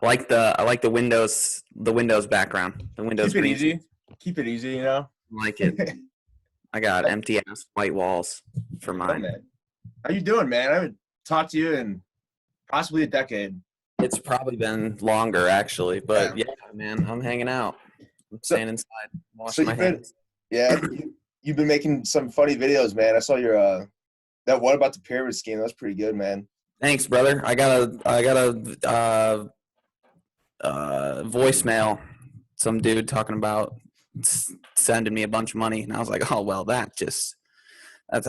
I like the Windows background, the Windows Keep it green. easy. Keep it easy, you know. I like it. I got empty ass white walls for Oh mine. man, how you doing, man? I haven't talked to you in possibly a decade. It's probably been longer actually, Yeah. but yeah, man, I'm hanging out. I'm So, staying inside, so washing my you've been, hands. yeah, you've been making some funny videos, man. I saw your that one about the pyramid scheme. That was pretty good, man. Thanks, brother. I got a voicemail. Some dude talking about sending me a bunch of money, and I was like, oh well, I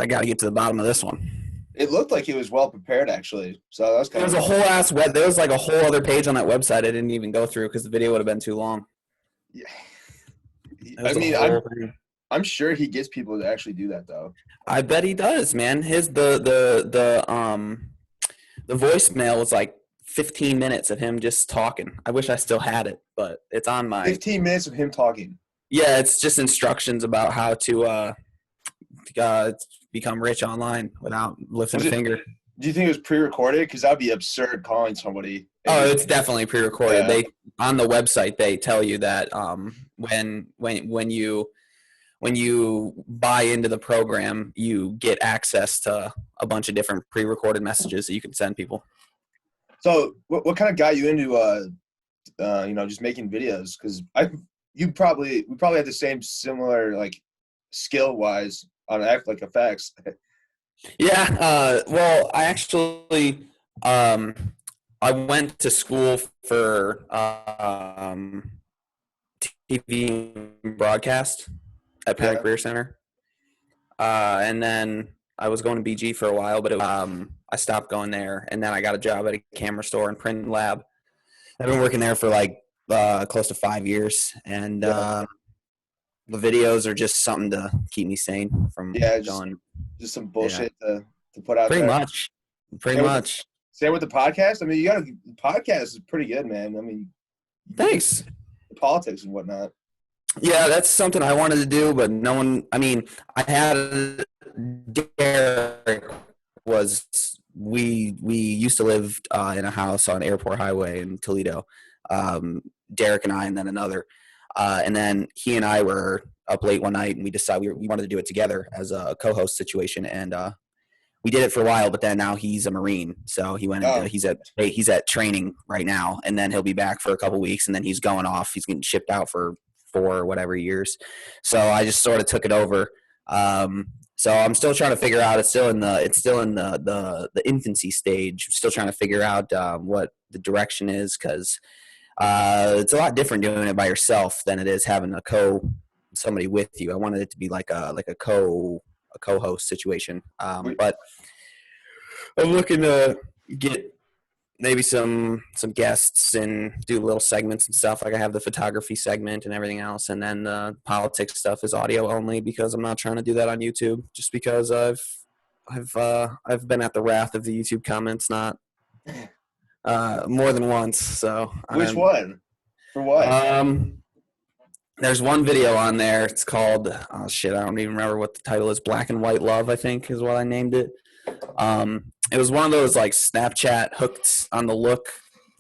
got to get to the bottom of this one. It looked like he was well prepared, actually. So that was There kind was of a whole ass web. There was like a whole other page on that website I didn't even go through because the video would have been too long. yeah. It I was a mean, whole thing. I'm sure he gets people to actually do that, though. I bet he does, man. The voicemail was like 15 minutes of him just talking. I wish I still had it, but it's on my 15 minutes of him talking. yeah. It's just instructions about how to become rich online without lifting Was a it? finger. Do you think it was pre-recorded? Because that'd be absurd calling somebody. Oh, it's definitely pre-recorded. Yeah. They on the website they tell you that when you buy into the program, you get access to a bunch of different pre-recorded messages that you can send people. So, what kind of got you into just making videos? Because we probably had the same similar like skill wise on like effects. Yeah. Well, um, I went to school for TV broadcast at Parent Yeah. Career Center. And then I was going to BG for a while, but I stopped going there. And then I got a job at a camera store and print lab. I've been working there for like close to 5 years. And Yeah. the videos are just something to keep me sane from Yeah, going. just some Yeah, bullshit to put out pretty there. much. Pretty Same with much. same with the podcast. I mean, the podcast is pretty good, man. I mean, Thanks. politics and whatnot. Yeah, that's something I wanted to do, but no one. I mean, I had Derek was we used to live in a house on Airport Highway in Toledo. Derek and I, and then another, and then he and I were up late one night, and we decided we wanted to do it together as a co-host situation, and we did it for a while. But then now he's a Marine, so he went into Oh, he's at training right now, and then he'll be back for a couple weeks, and then he's going off. He's getting shipped out for 4 or whatever years. So I just sort of took it over. So I'm still trying to figure out. It's still in the infancy stage. I'm still trying to figure out what the direction is because it's a lot different doing it by yourself than it is having somebody with you. I wanted it to be like a co-host situation. we, But I'm looking to get maybe some guests and do little segments and stuff. Like I have the photography segment and everything else, and then the politics stuff is audio only because I'm not trying to do that on YouTube. Just because I've been at the wrath of the YouTube comments not more than once. So which one? For what? there's one video on there. It's called oh shit, I don't even remember what the title is. Black and White Love, I think, is what I named it. It was one of those like Snapchat hooked on the look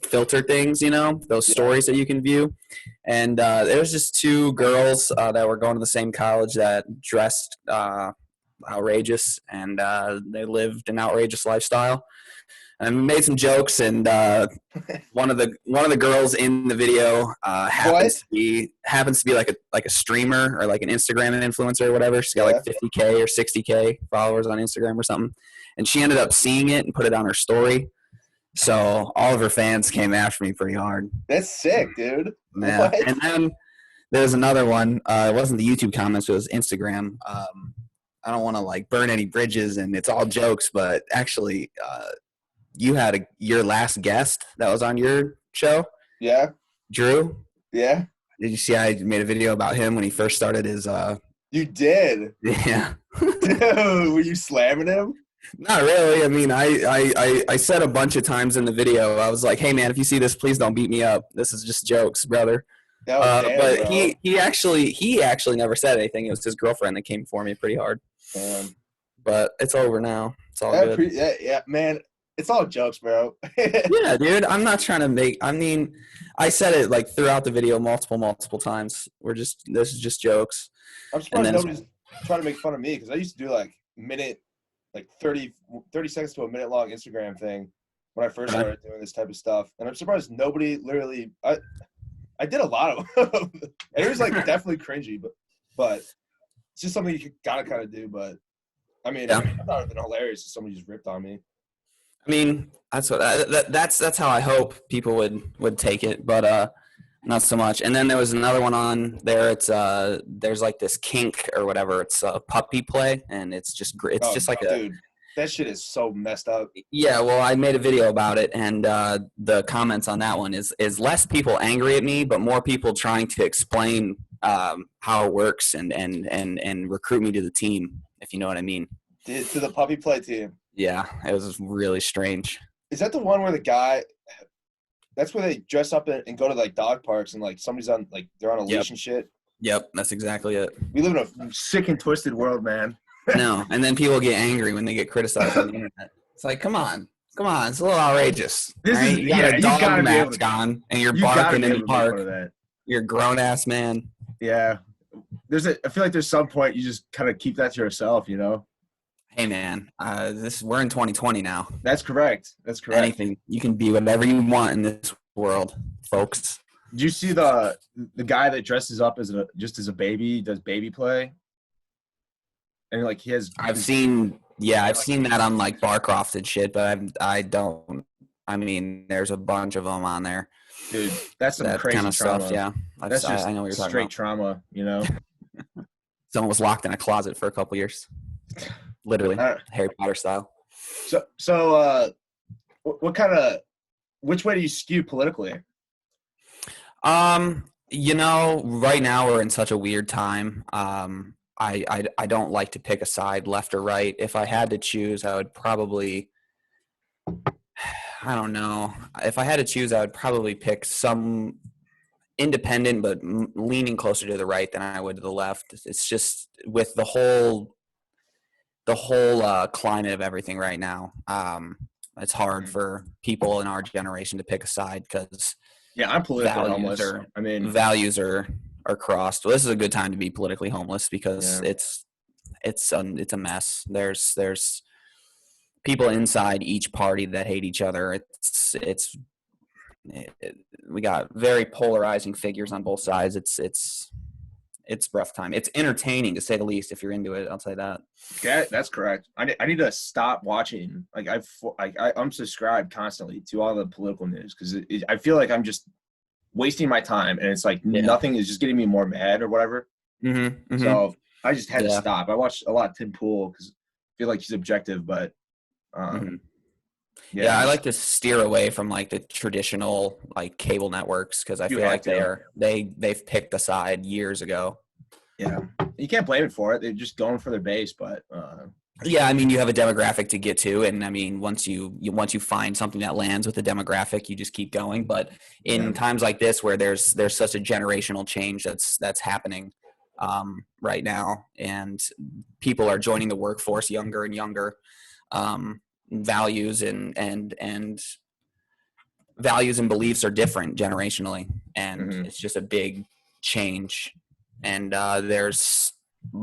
filter things, those stories that you can view. And there was just two girls that were going to the same college that dressed outrageous, and they lived an outrageous lifestyle. And I made some jokes, and one of the girls in the video happens to be like a streamer or like an Instagram influencer or whatever. She's got like 50K or 60K followers on Instagram or something, and she ended up seeing it and put it on her story. So all of her fans came after me pretty hard. That's sick, dude. Yeah. What? And then there's another one. It wasn't the YouTube comments; it was Instagram. I don't want to like burn any bridges, and it's all jokes, but actually. You had your last guest that was on your show? Yeah. Drew? Yeah. Did you see I made a video about him when he first started his You did? Yeah. Dude, were you slamming him? Not really. I mean, I said a bunch of times in the video, I was like, hey man, if you see this, please don't beat me up. This is just jokes, brother. But bro. he actually never said anything. It was his girlfriend that came for me pretty hard. But it's over now. It's all good. Yeah, man. It's all jokes, bro. Yeah, dude. I'm not trying to make. I mean, I said it like throughout the video multiple times. This is just jokes. I'm And surprised then nobody's trying to make fun of me because I used to do like minute, like 30 seconds to a minute long Instagram thing when I first started doing this type of stuff. And I'm surprised nobody literally, I did a lot of them. And it was like definitely cringy, but it's just something you gotta kind of do. But I mean, yeah. I thought it would have been hilarious if somebody just ripped on me. I mean, that's how I hope people would take it, but not so much. And then there was another one on there. It's there's like this kink or whatever. It's a puppy play, and it's just Oh, like a dude, that shit is so messed up. yeah. Well, I made a video about it, and the comments on that one is less people angry at me, but more people trying to explain how it works and recruit me to the team, if you know what I mean. To the puppy play team. Yeah, it was really strange. Is that the one where the guy? That's where they dress up and go to like dog parks and like somebody's on like they're on a leash and shit. Yep, that's exactly it. We live in a sick and twisted world, man. No, and then people get angry when they get criticized on the internet. It's like, come on, it's a little outrageous. Right? You got a dog mask on, and you're barking in the park. You're a grown ass man. Yeah, I feel like there's some point you just kind of keep that to yourself, you know. Hey man, we're in 2020 now. That's correct. Anything you can be whatever you want in this world, folks. Did you see the guy that dresses up as a baby, does baby play? And like he has. I've seen that on like Barcroft and shit, but I don't. I mean, there's a bunch of them on there. Dude, that's some crazy kind of trauma. Stuff. Yeah, that's just I know what you're talking about. Straight trauma, you know. Someone was locked in a closet for a couple years, literally Harry Potter style. So, which way do you skew politically? You know, right now we're in such a weird time. I don't like to pick a side, left or right. If I had to choose, I would probably, I don't know. If I had to choose, I would probably pick some independent, but leaning closer to the right than I would to the left. It's just with the whole climate of everything right now. It's hard for people in our generation to pick a side because I'm politically homeless. Values are crossed. Well, this is a good time to be politically homeless because it's a mess. There's people inside each party that hate each other. We got very polarizing figures on both sides. It's rough time. It's entertaining to say the least. If you're into it, I'll say that. Okay, that's correct. I need to stop watching. Like I'm subscribed constantly to all the political news because I feel like I'm just wasting my time, and it's like nothing is just getting me more mad or whatever. Mm-hmm, mm-hmm. So I just had to stop. I watched a lot of Tim Pool because I feel like he's objective, but I like to steer away from like the traditional like cable networks because I feel like they've picked a side years ago. Yeah, you can't blame it for it. They're just going for their base, but yeah, I mean, you have a demographic to get to, and I mean, once you find something that lands with the demographic, you just keep going. But in times like this, where there's such a generational change that's happening right now, and people are joining the workforce younger and younger, values and values and beliefs are different generationally, and it's just a big change. And there's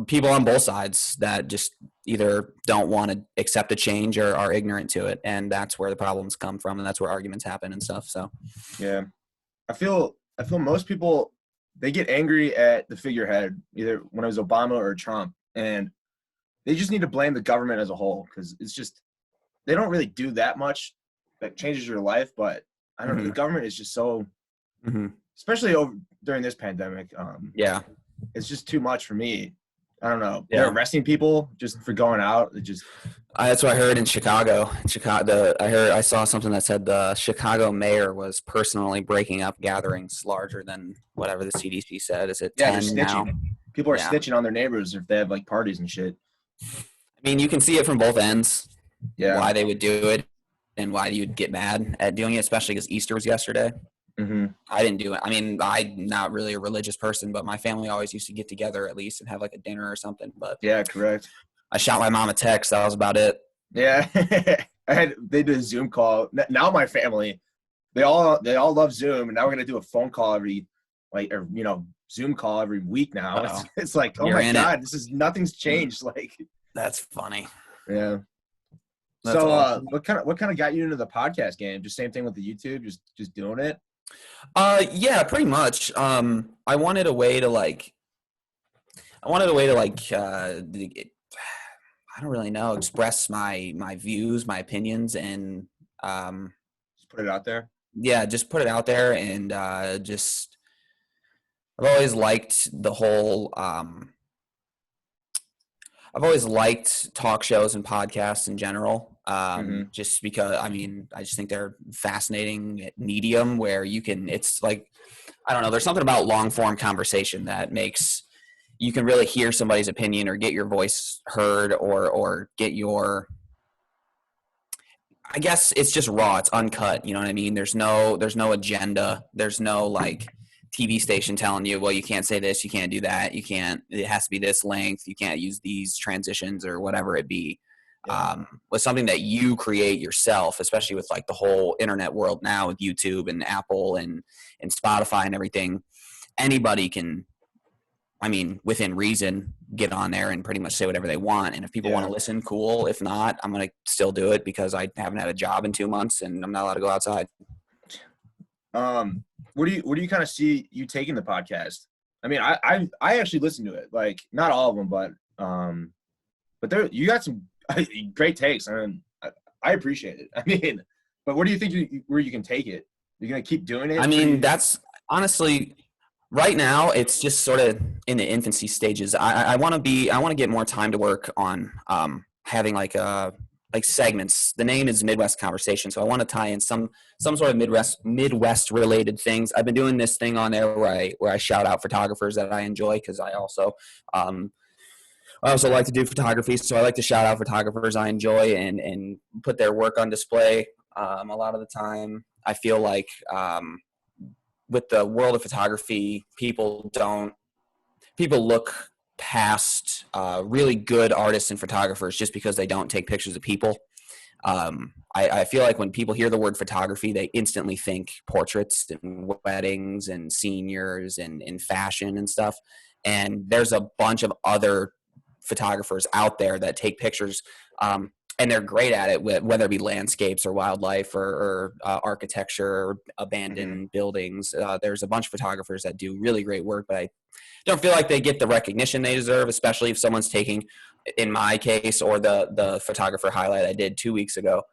people on both sides that just either don't want to accept a change or are ignorant to it, and that's where the problems come from, and that's where arguments happen and stuff. So I feel most people, they get angry at the figurehead, either when it was Obama or Trump, and they just need to blame the government as a whole because it's just they don't really do that much that changes your life. But I don't know, the government is just so especially during this pandemic, it's just too much for me. I don't know. They're arresting people just for going out. That's what I heard in Chicago. I saw something that said the Chicago mayor was personally breaking up gatherings larger than whatever the CDC said. Is it 10 now? People are snitching on their neighbors if they have like parties and shit. I mean, you can see it from both ends. Yeah. Why they would do it and why you'd get mad at doing it, especially because Easter was yesterday. I didn't do it. I mean, I'm not really a religious person, but my family always used to get together at least and have like a dinner or something. But yeah, correct. I shot my mom a text. That was about it. Yeah. they did a Zoom call. Now my family, they all love Zoom, and now we're gonna do a phone call every Zoom call every week now. It's like, oh You're my in God, it. nothing's changed. Like, That's funny. yeah. That's So awesome. what kind of got you into the podcast game? Just same thing with the YouTube, just doing it? Yeah, pretty much. I wanted a way to like I don't really know, express my views, my opinions, and Just put it out there. yeah, just put it out there. And just I've always liked the whole I've always liked talk shows and podcasts in general. Mm-hmm. Just because, I mean, I just think they're fascinating medium where you can, it's like, I don't know, there's something about long form conversation that makes, you can really hear somebody's opinion or get your voice heard or get your, I guess it's just raw. It's uncut. You know what I mean? There's no agenda. There's no like TV station telling you, well, you can't say this, you can't do that, you can't. It has to be this length. You can't use these transitions or whatever it be. Yeah. With something that you create yourself, especially with like the whole internet world now with YouTube and Apple and Spotify and everything, anybody can, I mean, within reason, get on there and pretty much say whatever they want. And if people want to listen, cool. If not, I'm going to still do it because I haven't had a job in 2 months and I'm not allowed to go outside. Where do you kind of see you taking the podcast? I mean, I actually listen to it, like not all of them, but there you got some great takes. I mean, I appreciate it. I mean, but where do you think where you can take it? You're gonna keep doing it? I mean, that's honestly right now. It's just sort of in the infancy stages. I want to get more time to work on having like segments. The name is Midwest Conversation, so I want to tie in some sort of Midwest related things. I've been doing this thing on there where I shout out photographers that I enjoy because I also like to do photography, so I like to shout out photographers I enjoy and put their work on display. A lot of the time, I feel like with the world of photography, people look past really good artists and photographers just because they don't take pictures of people. I feel like when people hear the word photography, they instantly think portraits and weddings and seniors and fashion and stuff. And there's a bunch of other photographers out there that take pictures, and they're great at it, whether it be landscapes or wildlife or architecture or abandoned buildings. There's a bunch of photographers that do really great work, but I don't feel like they get the recognition they deserve, especially if someone's taking, in my case, or the photographer highlight I did 2 weeks ago,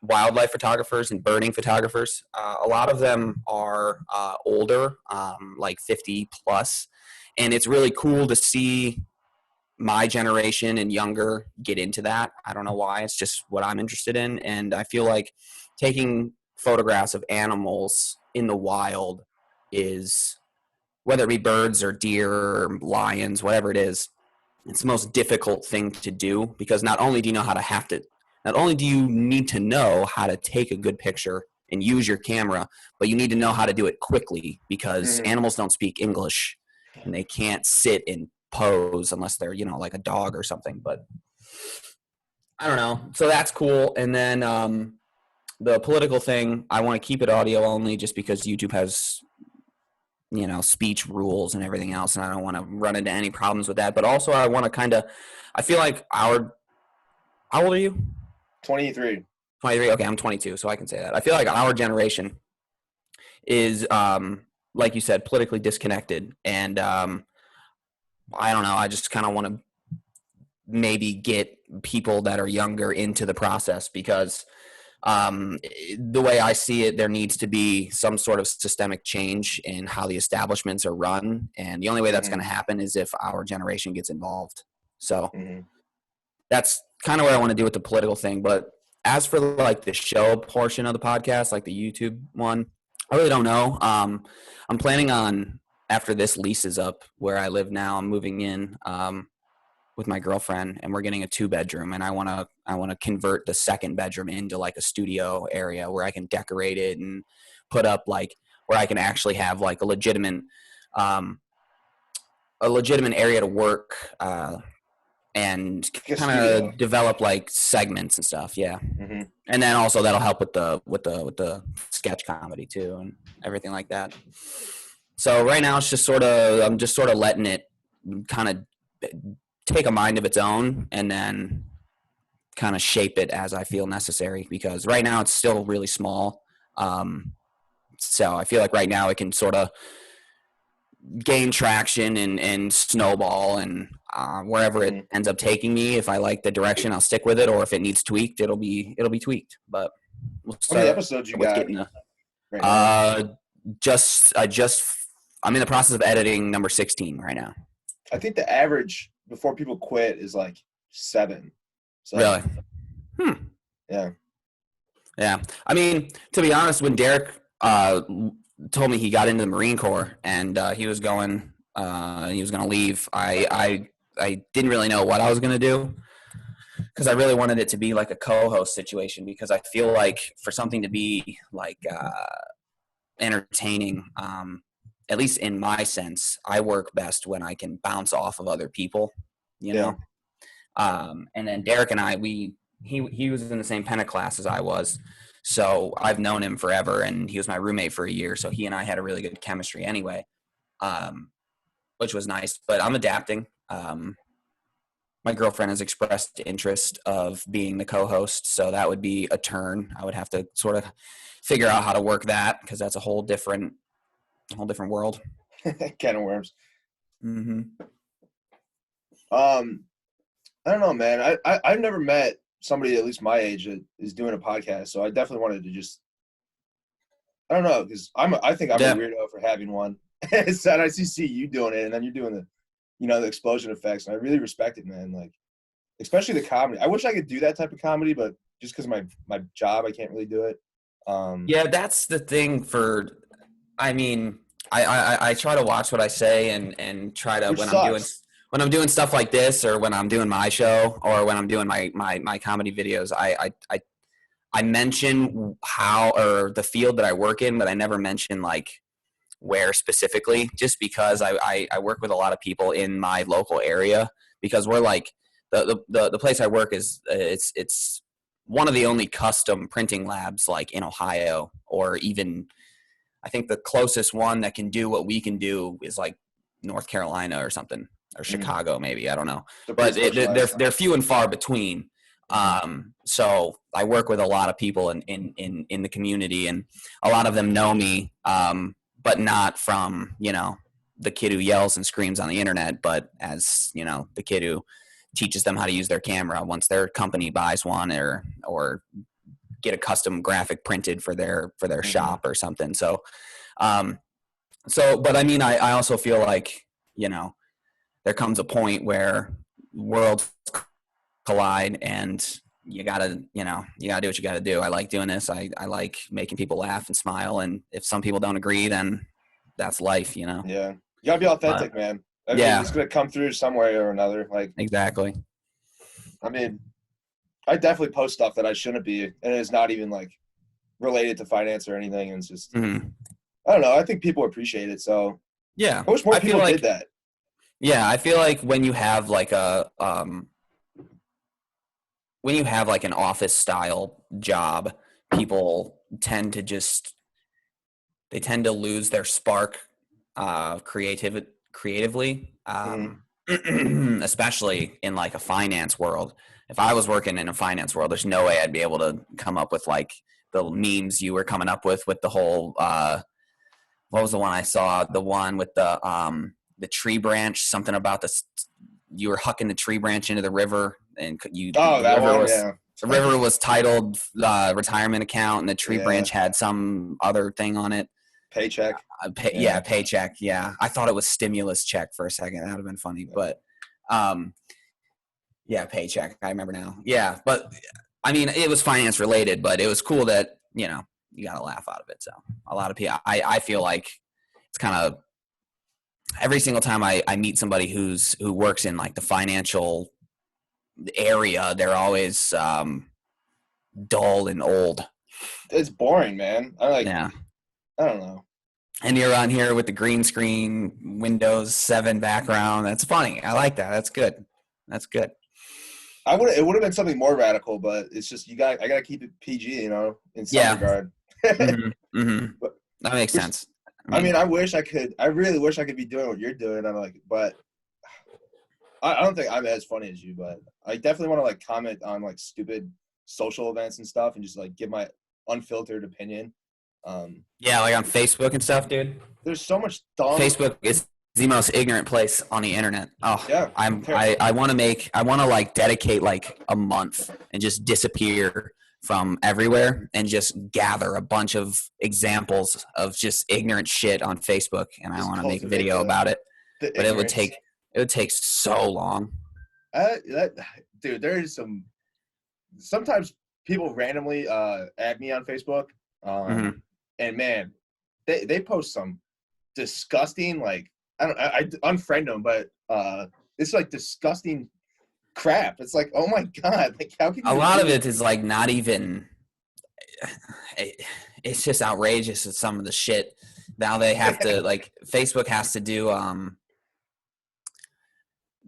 wildlife photographers and birding photographers. A lot of them are older, like 50 plus, and it's really cool to see my generation and younger get into that. I don't know why. It's just what I'm interested in. And I feel like taking photographs of animals in the wild is, whether it be birds or deer or lions, whatever it is, it's the most difficult thing to do because not only do you need to know how to take a good picture and use your camera, but you need to know how to do it quickly because animals don't speak English and they can't sit and pose unless they're, like a dog or something. But I don't know. So that's cool. And then the political thing, I want to keep it audio only just because YouTube has, speech rules and everything else. And I don't want to run into any problems with that. But also I want to I feel like how old are you? 23. 23. Okay. I'm 22. So I can say that. I feel like our generation is, like you said, politically disconnected. And I don't know. I just kind of want to maybe get people that are younger into the process because the way I see it, there needs to be some sort of systemic change in how the establishments are run. And the only way that's going to happen is if our generation gets involved. So that's kind of what I want to do with the political thing. But as for like the show portion of the podcast, like the YouTube one, I really don't know. I'm planning on, after this lease is up where I live now, I'm moving in with my girlfriend and we're getting a 2-bedroom, and I want to convert the second bedroom into like a studio area where I can decorate it and put up like where I can actually have like a legitimate area to work and Like a kind studio. of develop like segments and stuff. Yeah. Mm-hmm. And then also that'll help with the sketch comedy too and everything like that. So right now it's just I'm just sort of letting it kind of take a mind of its own and then kind of shape it as I feel necessary, because right now it's still really small. So I feel like right now it can sort of gain traction and snowball, and wherever Mm-hmm. it ends up taking me, if I like the direction, I'll stick with it, or if it needs tweaked, it'll be tweaked. But we'll How many start episodes you with got getting right now? I'm in the process of editing number 16 right now. I think the average before people quit is like 7. So Really? yeah. Yeah. I mean, to be honest, when Derek told me he got into the Marine Corps and he was going to leave, I didn't really know what I was going to do, because I really wanted it to be like a co-host situation, because I feel like for something to be like entertaining, at least in my sense, I work best when I can bounce off of other people, you know? And then Derek and I, he was in the same Penta class as I was. So I've known him forever, and he was my roommate for a year. So he and I had a really good chemistry anyway, which was nice. But I'm adapting. My girlfriend has expressed interest of being the co-host, so that would be a turn. I would have to sort of figure out how to work that, because that's a whole different world. Can of worms. Mm-hmm. I don't know, man. I've never met somebody at least my age that is doing a podcast, so I definitely wanted to just. I don't know, because I think I'm a weirdo for having one. So, and I see you doing it, and then you're doing the explosion effects, and I really respect it, man. Like, especially the comedy. I wish I could do that type of comedy, but just because of my job, I can't really do it. Yeah, that's the thing. I mean, I try to watch what I say and try to, when I'm doing stuff like this, or when I'm doing my show, or when I'm doing my comedy videos, I mention how, or the field that I work in, but I never mention like where specifically, just because I work with a lot of people in my local area, because we're like the place I work is it's one of the only custom printing labs like in Ohio, or even I think the closest one that can do what we can do is like North Carolina or something, or Chicago maybe, I don't know, but they're few and far between. So I work with a lot of people in the community, and a lot of them know me, but not from, the kid who yells and screams on the internet, but as, the kid who teaches them how to use their camera once their company buys one, or get a custom graphic printed for their shop or something. So, but I mean, I also feel like, there comes a point where worlds collide, and you gotta do what you gotta do. I like doing this. I like making people laugh and smile. And if some people don't agree, then that's life, Yeah. You gotta be authentic, man. I mean, it's gonna come through some way or another. Like, exactly. I mean, I definitely post stuff that I shouldn't be, and it's not even like related to finance or anything. And it's just, I don't know. I think people appreciate it. So yeah, I wish more people did that. Yeah, I feel like when you have like an office style job, people tend to lose their spark creatively, especially in like a finance world. If I was working in a finance world, there's no way I'd be able to come up with like the memes you were coming up with the whole what was the one I saw? The one with the tree branch, something about this. You were hucking the tree branch into the river, and the river was titled retirement account, and the tree branch had some other thing on it. Paycheck. Paycheck. Yeah, I thought it was stimulus check for a second. That would have been funny, but paycheck. I remember now. Yeah, but I mean, it was finance related, but it was cool that you got a laugh out of it. So a lot of people, I feel like it's kind of every single time I meet somebody who works in like the financial area, they're always dull and old. It's boring, man. I don't know. And you're on here with the green screen, Windows 7 background. That's funny. I like that. That's good. It would have been something more radical, but it's just I gotta keep it PG, you know, in some Yeah. regard. But That makes sense. I mean, I really wish I could be doing what you're doing. I'm like, but I don't think I'm as funny as you, but I definitely want to like comment on like stupid social events and stuff and just like give my unfiltered opinion. Yeah, like on Facebook and stuff, dude. There's so much dumb. Facebook is the most ignorant place on the internet. Oh, Yeah, I want to like dedicate like a month and just disappear from everywhere and just gather a bunch of examples of just ignorant shit on Facebook, and I want to make a video about it. But ignorance. it would take so long. Dude, there is sometimes people randomly add me on Facebook, and man, they post some disgusting, like, I unfriend them, but it's like disgusting crap. It's like, oh my god, like how can you a lot of it is like not even, it's just outrageous at some of the shit. Now they have to like Facebook has to do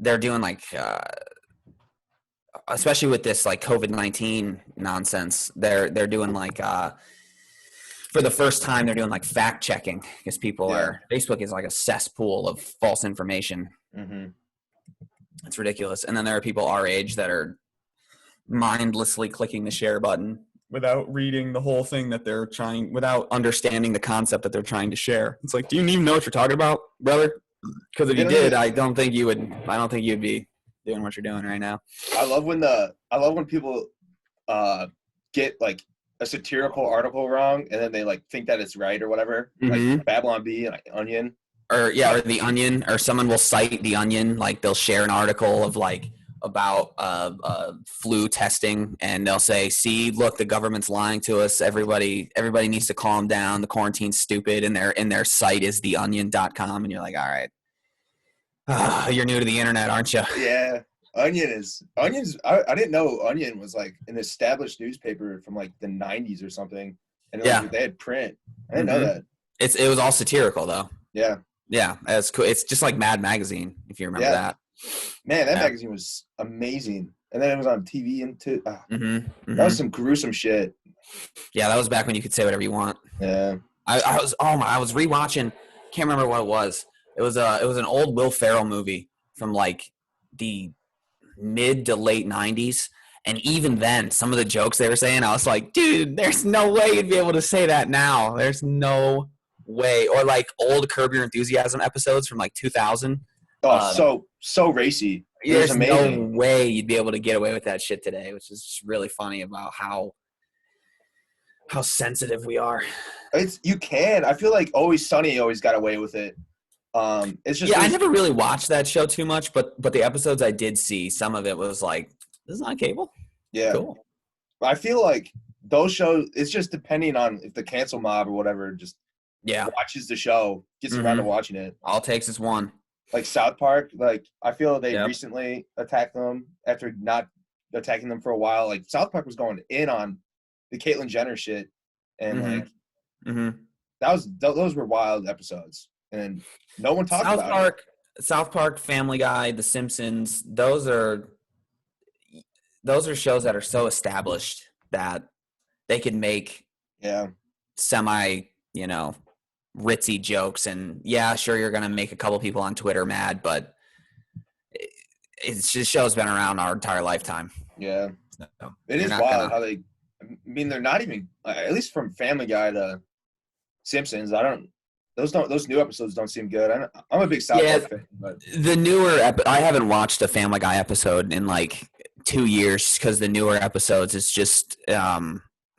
they're doing like especially with this like COVID-19 nonsense, they're doing like for the first time they're doing like fact checking because people are, Facebook is like a cesspool of false information. It's ridiculous. And then there are people our age that are mindlessly clicking the share button without reading the whole thing that they're trying, without understanding the concept that they're trying to share. It's like, do you even know what you're talking about, brother? Because if you did, I don't think you'd be doing what you're doing right now. I love when people get like a satirical article wrong and then they like think that it's right or whatever. Like Babylon Bee and like Onion. Or the Onion, or someone will cite the Onion, like they'll share an article of like about flu testing, and they'll say, "See, look, the government's lying to us. Everybody needs to calm down. The quarantine's stupid." And their site is theonion.com, and you're like, "All right, you're new to the internet, aren't you?" Yeah, Onion's. I didn't know Onion was like an established newspaper from like the '90s or something, and like, they had print. I didn't know that. It was all satirical though. Yeah, it's cool. It's just like Mad Magazine, if you remember that. Man, that magazine was amazing. And then it was on TV and too. That was some gruesome shit. Yeah, that was back when you could say whatever you want. Yeah. I was rewatching. Can't remember what it was. It was an old Will Ferrell movie from like the mid to late '90s. And even then, some of the jokes they were saying, I was like, dude, there's no way you'd be able to say that now. There's no way. Or like old Curb Your Enthusiasm episodes from like 2000. Oh, so racy. There's no way you'd be able to get away with that shit today, which is just really funny about how sensitive we are. You can. I feel like Always Sunny always got away with it. It's just I never really watched that show too much, but the episodes I did see, some of it was like, this is on cable. Yeah, cool. I feel like those shows. It's just depending on if the cancel mob or whatever just watches the show, gets around to watching it. All it takes is one. Like South Park, like I feel they recently attacked them after not attacking them for a while. Like South Park was going in on the Caitlyn Jenner shit, and those were wild episodes, and no one talked about it. South Park, Family Guy, The Simpsons. Those are shows that are so established that they could make semi, ritzy jokes, and sure, you're gonna make a couple people on Twitter mad, but it's just show's been around our entire lifetime. Yeah, so it is wild how they. I mean, they're not even at least from Family Guy to Simpsons. Those new episodes don't seem good. I'm a big South Park fan, but the newer I haven't watched a Family Guy episode in like 2 years because the newer episodes it's just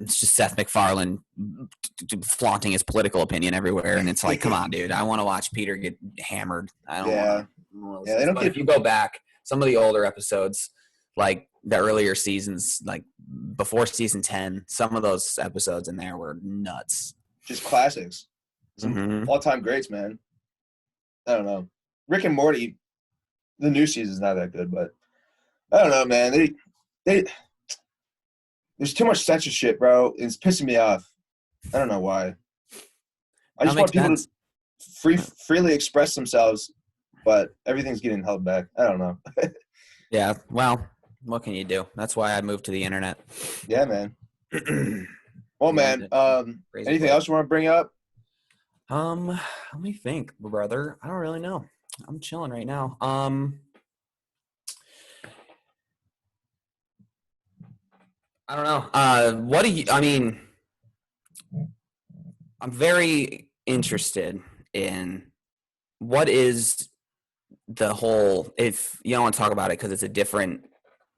Seth MacFarlane flaunting his political opinion everywhere, and it's like, come on, dude, I want to watch Peter get hammered. I don't want to. They don't. But if you go back, some of the older episodes, like the earlier seasons, like before season 10, some of those episodes in there were nuts. Just classics, some all-time greats, man. I don't know. Rick and Morty, the new season's not that good, but I don't know, man. They there's too much censorship, bro. It's pissing me off. I don't know why. I just want people to freely express themselves, but everything's getting held back. I don't know. Yeah, well, What can you do? That's why I moved to the internet. Yeah, man. Well, man, Crazy anything place. else you want to bring up? Let me think, brother. I don't really know. I'm chilling right now. I don't know. What do you? I mean, I'm very interested in what is the whole. If you don't want to talk about it because it's a different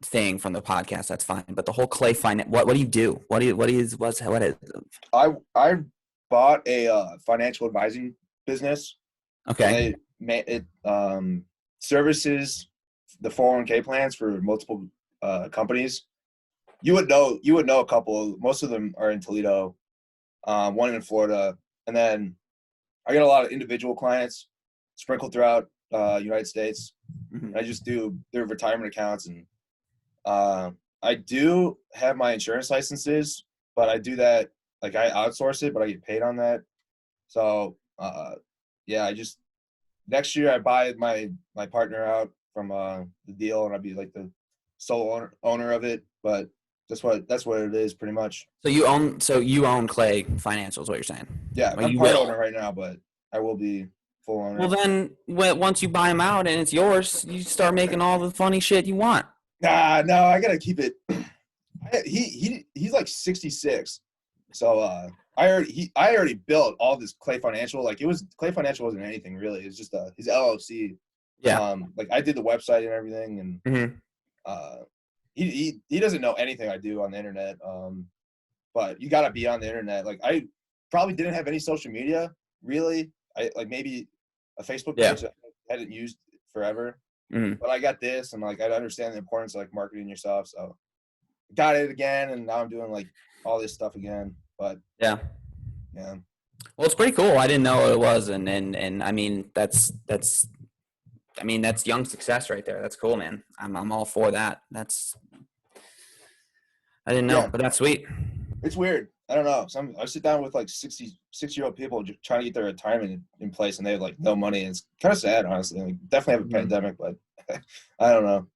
thing from the podcast, that's fine. But the whole clay finance. What do you do? What is? What is? I bought a financial advising business, Okay. and it services the 401k plans for multiple companies. You would know a couple. Most of them are in Toledo, one in Florida, and then I get a lot of individual clients sprinkled throughout United States. Mm-hmm. I just do their retirement accounts, and I do have my insurance licenses, but I do that like I outsource it, but I get paid on that. So yeah, I just next year I buy my partner out from the deal, and I'll be like the sole owner of it. But that's what it is pretty much. So you own Clay Financial is what you're saying? Yeah, Or I'm you part will? owner right now, but I will be full owner. Well, then once you buy them out and it's yours, you start making all the funny shit you want. Nah, no, I gotta keep it. He's like 66, so I already built all this Clay Financial. Like Clay Financial wasn't anything really. It's just his LLC. Yeah. Like I did the website and everything, and Mm-hmm. he doesn't know anything I do on the internet. But you gotta be on the internet. Like I probably didn't have any social media really. I like maybe a Facebook Yeah. page that I hadn't used forever. Mm-hmm. But I got this, and like I understand the importance of like marketing yourself. So got it again, and now I'm doing like all this stuff again. But Yeah. yeah, Well, it's pretty cool. I didn't know what it was, and I mean that's young success right there. That's cool, man. I'm all for that. I didn't know, yeah, but that's sweet. it's weird. I don't know. I sit down with like 66-year-old people trying to get their retirement in place, and they have like no money. It's kind of sad, honestly. Like, definitely have a pandemic, but I don't know.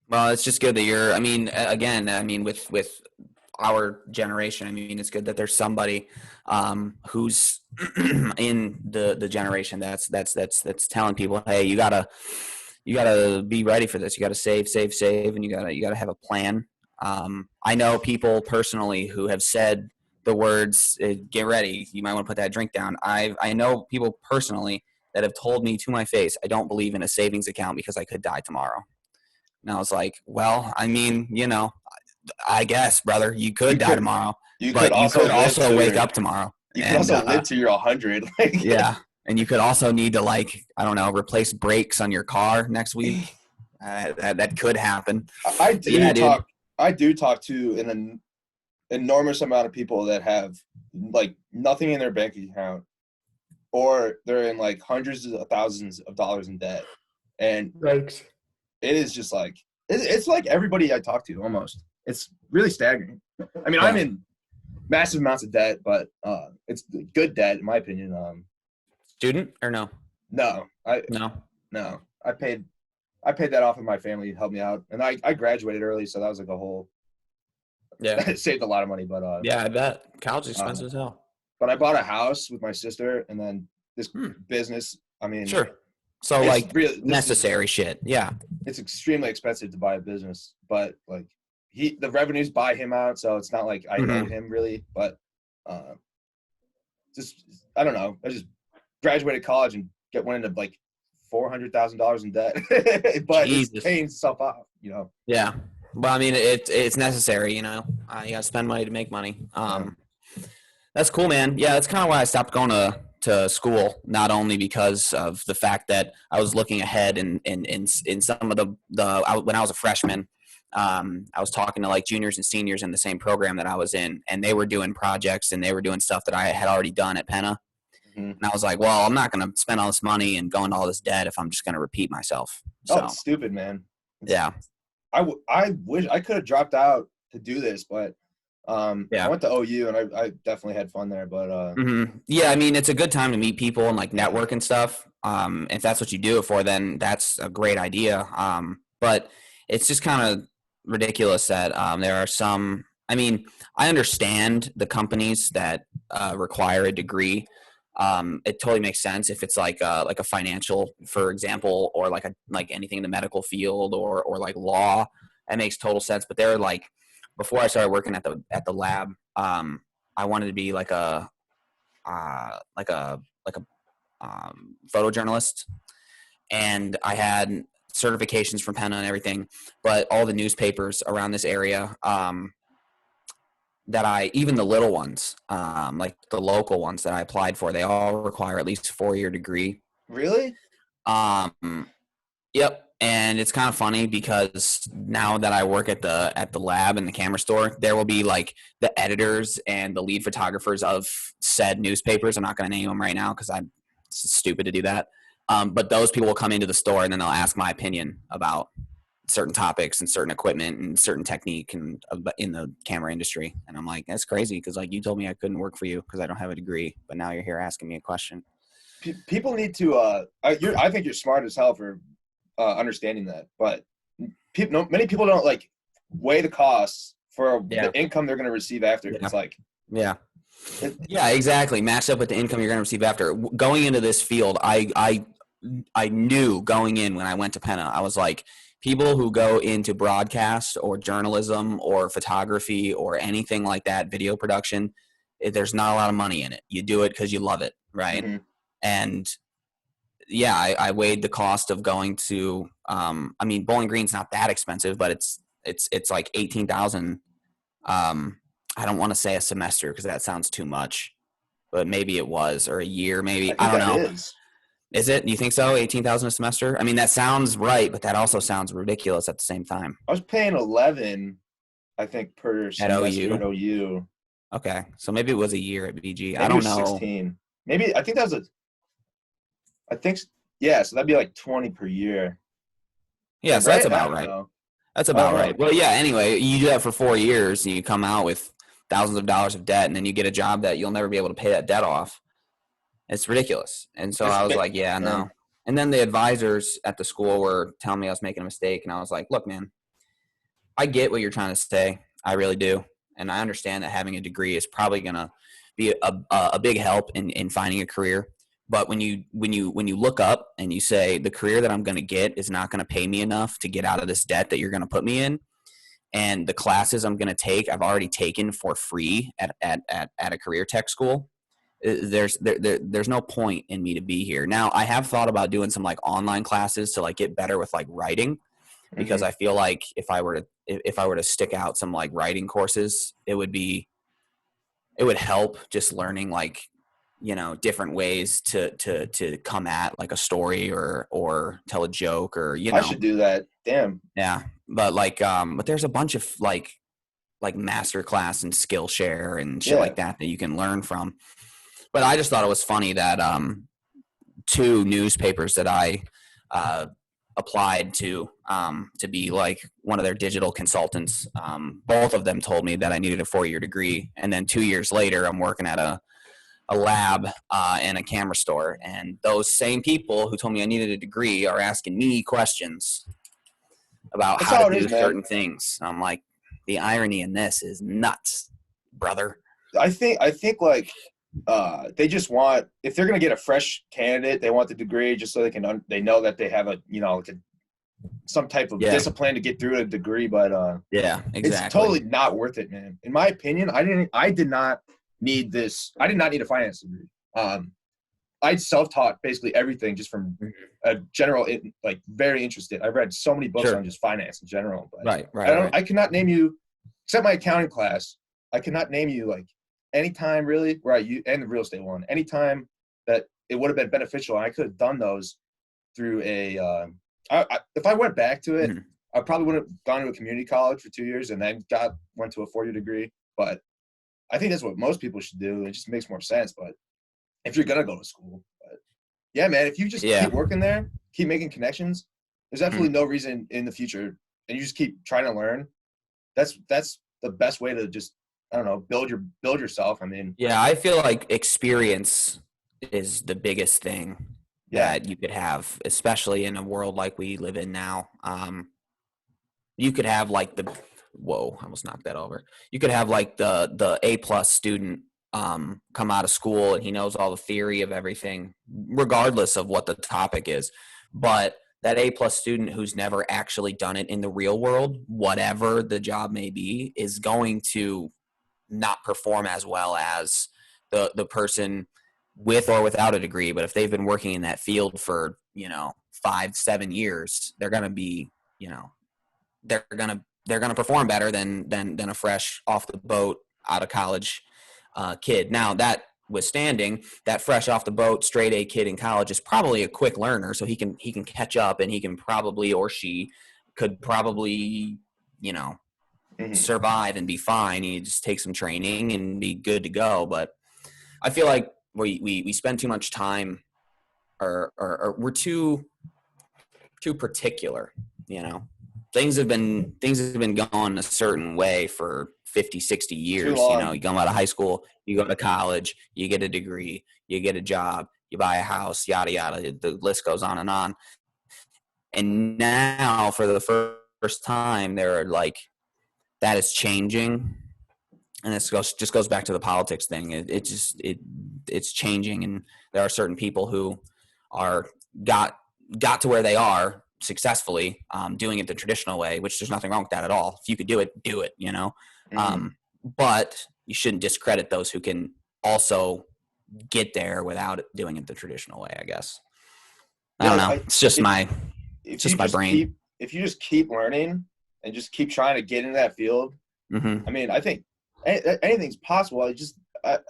Well, it's just good that you're. I mean, again, I mean, with our generation, I mean, it's good that there's somebody who's in the generation that's telling people, hey, you gotta be ready for this. You gotta save, and you gotta have a plan. I know people personally who have said the words, "Get ready. You might want to put that drink down." I know people personally that have told me to my face, "I don't believe in a savings account because I could die tomorrow." And I was like, well, I mean, I guess, brother, you could die tomorrow, You could but you also could live also till wake you're up tomorrow. you could And also live till you're 100. Like, yeah, and you could also need to like, I don't know, replace brakes on your car next week. That could happen. I But do yeah, dude. talk to an enormous amount of people that have like nothing in their bank account, or they're in like hundreds of thousands of dollars in debt, and Right. it is just like it's like everybody I talk to almost. It's really staggering. I mean, I'm Yeah. in massive amounts of debt, but it's good debt in my opinion. Student or no? No, No. I paid that off, and my family helped me out, and I graduated early, so that was like a whole Yeah. it saved a lot of money. But Yeah, I bet. College is expensive as hell. but I bought a house with my sister, and then this Hmm. business. I mean, Sure. So it's like really necessary shit. Yeah. it's extremely expensive to buy a business, but like the revenues buy him out, so it's not like I owe him really. But uh, just I don't know. I just graduated college and went into like $400,000 in debt, but Jesus. it's paying itself off. You know. Yeah. Well, I mean, it's necessary, you gotta spend money to make money. That's cool, man. Yeah, that's kind of why I stopped going to school. Not only because of the fact that I was looking ahead in some of when I was a freshman, I was talking to like juniors and seniors in the same program that I was in, and they were doing projects and they were doing stuff that I had already done at Penna. Mm-hmm. And I was like, well, I'm not going to spend all this money and go into all this debt if I'm just going to repeat myself. So, Oh, it's stupid, man. yeah. I wish I could have dropped out to do this, but I went to OU, and I definitely had fun there. But yeah, I mean, it's a good time to meet people and like network and stuff. If that's what you do it for, then that's a great idea. But it's just kind of ridiculous that there are some. I mean, I understand the companies that require a degree. It totally makes sense if it's like a financial, for example, or like anything in the medical field or like law. It makes total sense. But they're like, before I started working at the lab, I wanted to be like a photojournalist, and I had certifications from Penna and everything, but all the newspapers around this area, even the little ones, like the local ones that I applied for, they all require at least a 4-year degree. Really? Um, yep. And it's kind of funny because now that I work at the lab and the camera store, there will be like the editors and the lead photographers of said newspapers. I'm not going to name them right now because I'm stupid to do that. But those people will come into the store and then they'll ask my opinion about certain topics and certain equipment and certain technique and in the camera industry. And I'm like, that's crazy because like you told me I couldn't work for you because I don't have a degree, but now you're here asking me a question. People need to. I think you're smart as hell for understanding that, but many people don't like weigh the costs for the income they're going to receive after. Yeah. It's like, yeah, exactly. Matched up with the income you're going to receive after. Going into this field, I knew going in when I went to Penna, I was like, people who go into broadcast or journalism or photography or anything like that, video production, there's not a lot of money in it. You do it because you love it, right? Mm-hmm. And yeah, I weighed the cost of going to. I mean, Bowling Green's not that expensive, but it's like 18,000. I don't want to say a semester because that sounds too much, but maybe it was, or a year, maybe. I don't know. Is it? You think so? 18,000 a semester? I mean, that sounds right, but that also sounds ridiculous at the same time. I was paying 11, I think, per semester at OU. Okay, so maybe it was a year at BG. Maybe I don't know. 16. Maybe I think that was yeah. So that'd be like 20 per year. Yeah, so that's about right. That's about right. Well, yeah. Anyway, you do that for 4 years, and you come out with thousands of dollars of debt, and then you get a job that you'll never be able to pay that debt off. It's ridiculous. And so I was like, yeah, no. And then the advisors at the school were telling me I was making a mistake. And I was like, look, man, I get what you're trying to say. I really do. And I understand that having a degree is probably going to be a big help in finding a career. But when you look up and you say the career that I'm going to get is not going to pay me enough to get out of this debt that you're going to put me in, and the classes I'm going to take, I've already taken for free at a career tech school. There's no point in me to be here. Now, I have thought about doing some like online classes to like get better with like writing, because I feel like if I were to stick out some like writing courses, it would help just learning like, you know, different ways to come at like a story or tell a joke, or, you know. I should do that. Damn. Yeah. But like but there's a bunch of like masterclass and Skillshare and shit like that you can learn from. But I just thought it was funny that 2 newspapers that I applied to be like one of their digital consultants, both of them told me that I needed a 4-year degree. And then 2 years later, I'm working at a lab and a camera store. And those same people who told me I needed a degree are asking me questions about how to do certain things. I'm like, the irony in this is nuts, brother. I think like they just want, if they're going to get a fresh candidate, they want the degree just so they know that they have a, you know, like some type of discipline to get through a degree. But yeah, exactly. It's totally not worth it, man. In my opinion, I did not need this. I did not need a finance degree. I self-taught basically everything just from a general, like very interested. I read so many books on just finance in general. But right. I could not name you, except my accounting class. I could not name you like any time really where and the real estate one, anytime that it would have been beneficial. And I could have done those through if I went back to it, I probably would have gone to a community college for 2 years and then went to a 4-year degree. But I think that's what most people should do. It just makes more sense. But if you're going to go to school, but yeah, man, if you just keep working there, keep making connections, there's absolutely no reason in the future, and you just keep trying to learn. That's the best way to just, I don't know, build yourself. I mean, yeah, I feel like experience is the biggest thing that you could have, especially in a world like we live in now. you could have like whoa, I almost knocked that over. You could have like the A+ student come out of school and he knows all the theory of everything, regardless of what the topic is. But that A+ student who's never actually done it in the real world, whatever the job may be, is going to not perform as well as the person with or without a degree. But if they've been working in that field for 5-7 years, they're going to be they're gonna perform better than a fresh off the boat out of college kid. Now, that withstanding, that fresh off the boat straight A kid in college is probably a quick learner, so he can catch up, and he can probably, or she could probably survive and be fine. You just take some training and be good to go. But I feel like we spend too much time, or we're too particular. Things have been going a certain way for 50-60 years. You come out of high school, you go to college, you get a degree, you get a job, you buy a house, yada yada. The list goes on. And now, for the first time, they're like, that is changing, and this just goes back to the politics thing. It's changing, and there are certain people who are got to where they are successfully, doing it the traditional way, which there's nothing wrong with that at all. If you could do it, do it. But you shouldn't discredit those who can also get there without doing it the traditional way, I guess. I don't know. It's just my brain. If you just keep learning and just keep trying to get into that field, I mean, I think anything's possible. The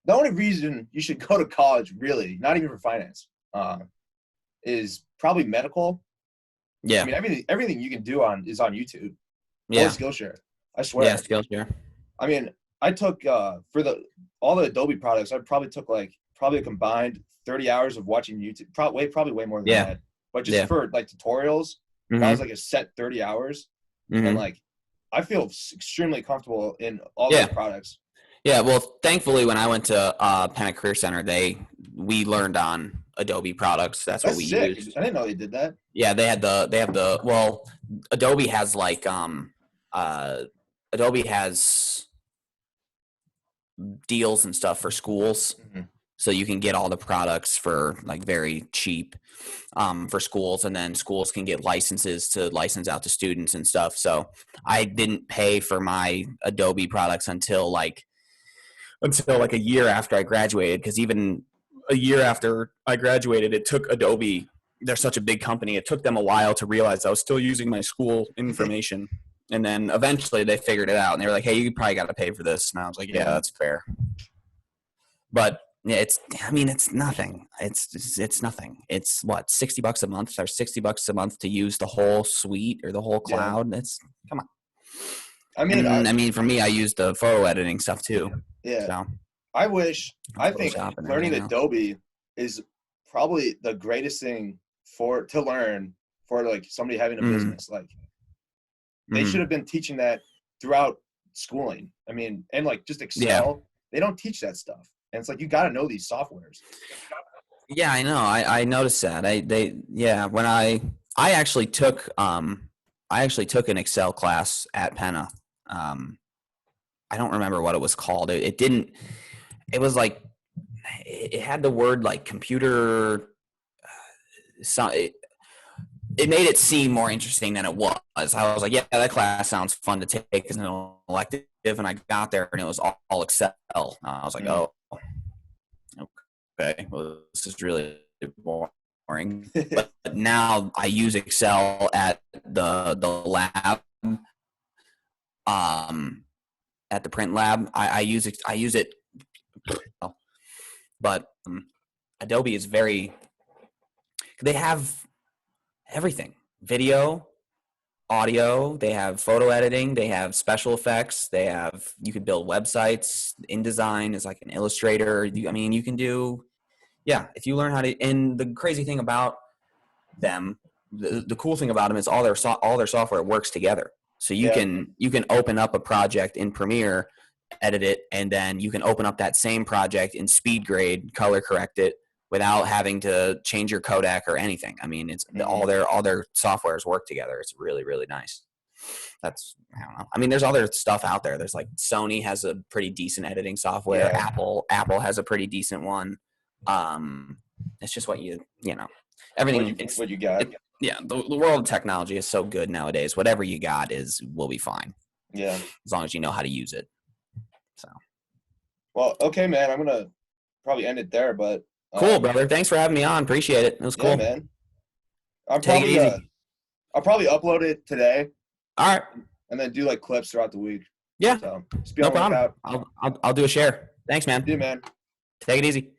only reason you should go to college, really, not even for finance, is probably medical. Yeah. I mean, everything you can do is on YouTube. Yeah. Or Skillshare. I swear. Yeah, Skillshare. I mean, I took for all the Adobe products, I probably took a combined 30 hours of watching YouTube. Probably way more than that. But just for like tutorials, that was like a set 30 hours. And like, I feel extremely comfortable in all those products. Yeah, well, thankfully, when I went to Penn Career Center, we learned on Adobe products. That's what we sick. used. I didn't know they did that. Yeah, they have the well, Adobe has like Adobe has deals and stuff for schools, so you can get all the products for like very cheap for schools, and then schools can get licenses to license out to students and stuff. So I didn't pay for my Adobe products until like a year after I graduated, because even a year after I graduated, it took Adobe, they're such a big company, it took them a while to realize I was still using my school information. And then eventually they figured it out, and they were like, hey, you probably got to pay for this. And I was like, yeah, that's fair. But yeah, it's nothing. It's nothing. It's what, $60 a month or $60 a month to use the whole suite or the whole cloud. Come on. I mean, for me, I use the photo editing stuff too. Yeah. So, I think learning Adobe is probably the greatest thing to learn for like somebody having a business. Like, they should have been teaching that throughout schooling. I mean, and like just Excel, they don't teach that stuff. And it's like, you got to know these softwares. Yeah, I know. I noticed that. When I actually took an Excel class at Penna. I don't remember what it was called. It was like, it had the word like computer. It made it seem more interesting than it was. I was like, yeah, that class sounds fun to take as an elective. And I got there and it was all Excel. I was like, oh, okay. Well, this is really boring. But now I use Excel at the lab. At the print lab, I use it. But Adobe is they have everything: video, audio, they have photo editing, they have special effects, you can build websites. InDesign is like an illustrator. You can do, if you learn how to. And the crazy thing about them, the cool thing about them is all their software works together. So you can open up a project in Premiere, edit it, and then you can open up that same project in SpeedGrade, color correct it, without having to change your codec or anything. I mean, it's all their softwares work together. It's really, really nice. I don't know. I mean, there's other stuff out there. There's like Sony has a pretty decent editing software. Yeah. Apple has a pretty decent one. It's just what everything. What you got. The world of technology is so good nowadays. Whatever you got will be fine. Yeah. As long as you know how to use it. So. Well, okay, man. I'm gonna probably end it there, but cool, brother. Thanks for having me on. Appreciate it. It was cool. Yeah, man. I'll probably upload it today. All right. And then do like clips throughout the week. Yeah. So no problem. I'll do a share. Thanks, man. Yeah, man. Take it easy.